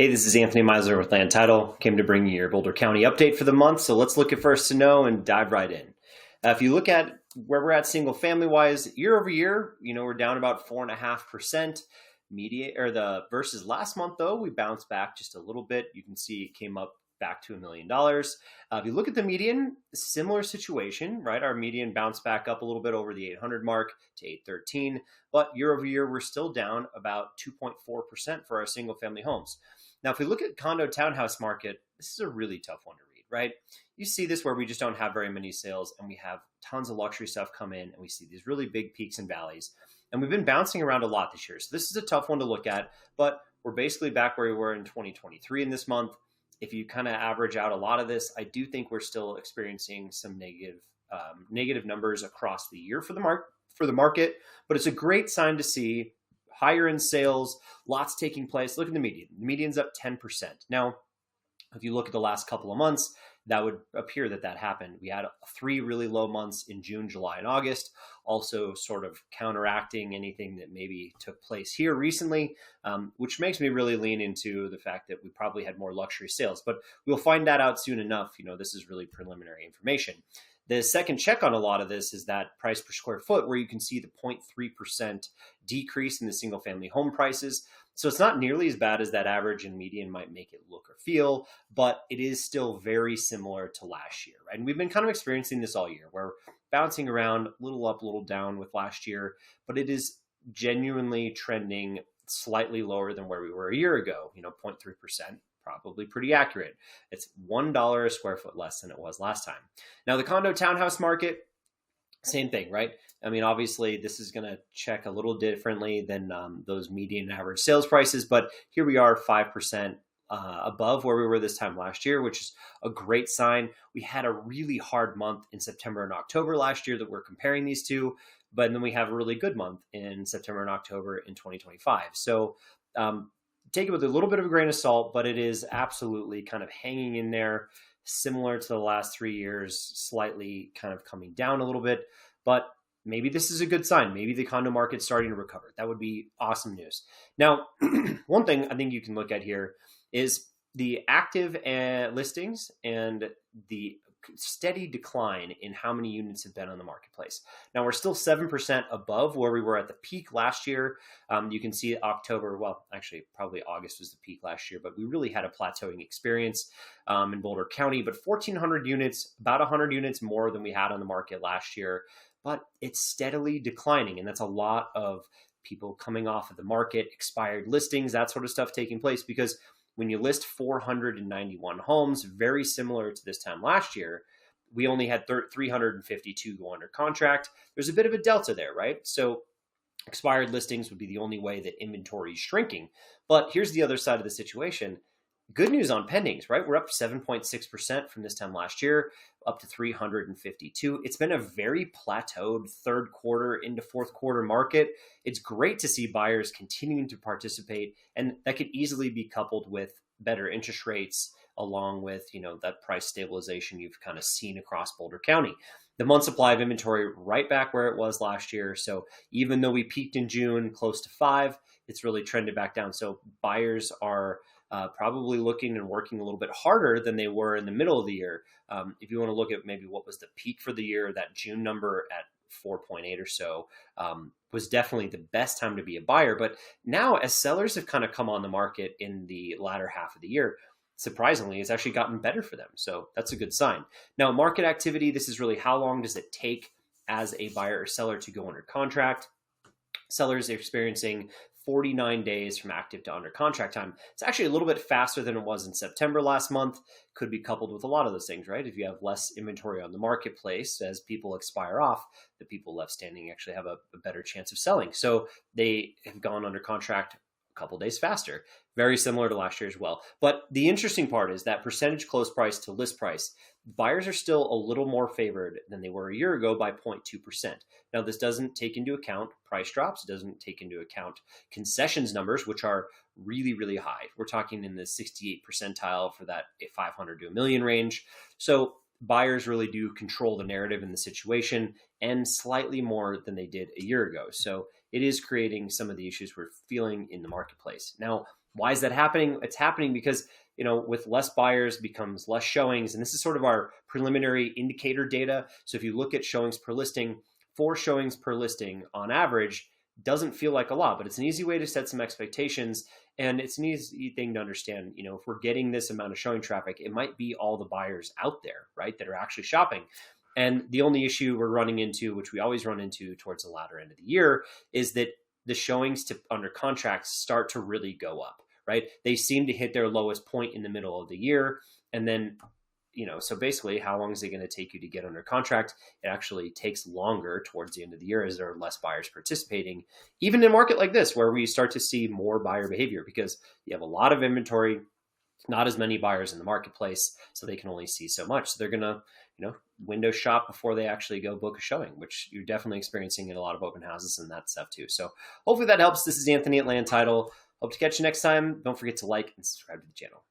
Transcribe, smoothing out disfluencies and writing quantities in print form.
Hey, this is Anthony Meisler with Land Title. Came to bring you your Boulder County update for the month. So let's look at first to know and dive right in. If you look at where we're at single family wise, year over year, we're down about 4.5%. Media or the versus last month though, we bounced back just a little bit. You can see it came up back to $1 million. If you look at the median, similar situation, right? Our median bounced back up a little bit over the 800 mark to 813, but year over year, we're still down about 2.4% for our single family homes. Now, if we look at condo townhouse market, this is a really tough one to read, right? You see this where we just don't have very many sales and we have tons of luxury stuff come in and we see these really big peaks and valleys. And we've been bouncing around a lot this year. So this is a tough one to look at, but we're basically back where we were in 2023 in this month. If you kind of average out a lot of this, I do think we're still experiencing some negative numbers across the year for the market, but it's a great sign to see higher in sales, lots taking place. Look at the median. The median's up 10%. Now, if you look at the last couple of months, that would appear that happened. We had 3 really low months in June, July, and August, also sort of counteracting anything that maybe took place here recently, which makes me really lean into the fact that we probably had more luxury sales. But we'll find that out soon enough. This is really preliminary information. The second check on a lot of this is that price per square foot, where you can see the 0.3% decrease in the single family home prices. So it's not nearly as bad as that average and median might make it look or feel, but it is still very similar to last year, right? And we've been kind of experiencing this all year. We're bouncing around, a little up, a little down with last year, but it is genuinely trending slightly lower than where we were a year ago, 0.3%. Probably pretty accurate. It's $1 a square foot less than it was last time. Now, the condo townhouse market, same thing, right? I mean, obviously, this is going to check a little differently than those median average sales prices, but here we are 5% above where we were this time last year, which is a great sign. We had a really hard month in September and October last year that we're comparing these to, but then we have a really good month in September and October in 2025. So, take it with a little bit of a grain of salt, but it is absolutely kind of hanging in there, similar to the last 3 years, slightly kind of coming down a little bit. But maybe this is a good sign. Maybe the condo market's starting to recover. That would be awesome news. Now, one thing I think you can look at here is the active listings and the steady decline in how many units have been on the marketplace. Now, we're still 7% above where we were at the peak last year. You can see October, well, actually probably August was the peak last year, but we really had a plateauing experience in Boulder County, but 1,400 units, about 100 units more than we had on the market last year, but it's steadily declining. And that's a lot of people coming off of the market, expired listings, that sort of stuff taking place, because when you list 491 homes, very similar to this time last year, we only had 352 go under contract. There's a bit of a delta there, right? So expired listings would be the only way that inventory is shrinking. But here's the other side of the situation. Good news on pendings, right? We're up 7.6% from this time last year, up to 352. It's been a very plateaued third quarter into fourth quarter market. It's great to see buyers continuing to participate, and that could easily be coupled with better interest rates, along with, that price stabilization you've kind of seen across Boulder County. The month supply of inventory right back where it was last year. So even though we peaked in June close to 5, it's really trended back down. So buyers are probably looking and working a little bit harder than they were in the middle of the year. If you want to look at maybe what was the peak for the year, that June number at 4.8 or so was definitely the best time to be a buyer. But now, as sellers have kind of come on the market in the latter half of the year, surprisingly, it's actually gotten better for them. So that's a good sign. Now, market activity, this is really how long does it take as a buyer or seller to go under contract. Sellers are experiencing 49 days from active to under contract time. It's actually a little bit faster than it was in September last month. Could be coupled with a lot of those things, right? If you have less inventory on the marketplace as people expire off, the people left standing actually have a better chance of selling. So they have gone under contract a couple days faster. Very similar to last year as well. But the interesting part is that percentage close price to list price. Buyers are still a little more favored than they were a year ago by 0.2%. Now, this doesn't take into account price drops. It doesn't take into account concessions numbers, which are really, really high. We're talking in the 68th percentile for that 500 to a million range. So buyers really do control the narrative in the situation, and slightly more than they did a year ago. So it is creating some of the issues we're feeling in the marketplace. Now, Why is that happening? It's happening because, with less buyers becomes less showings. And this is sort of our preliminary indicator data. So if you look at showings per listing, 4 showings per listing on average doesn't feel like a lot, but it's an easy way to set some expectations. And it's an easy thing to understand, if we're getting this amount of showing traffic, it might be all the buyers out there, right, that are actually shopping. And the only issue we're running into, which we always run into towards the latter end of the year, is that the showings to under contract start to really go up, right? They seem to hit their lowest point in the middle of the year. And then, so basically, how long is it going to take you to get under contract? It actually takes longer towards the end of the year as there are less buyers participating, even in a market like this, where we start to see more buyer behavior because you have a lot of inventory, not as many buyers in the marketplace, so they can only see so much. So they're going to, window shop before they actually go book a showing, which you're definitely experiencing in a lot of open houses and that stuff too. So hopefully that helps. This is Anthony at Land Title. Hope to catch you next time. Don't forget to like and subscribe to the channel.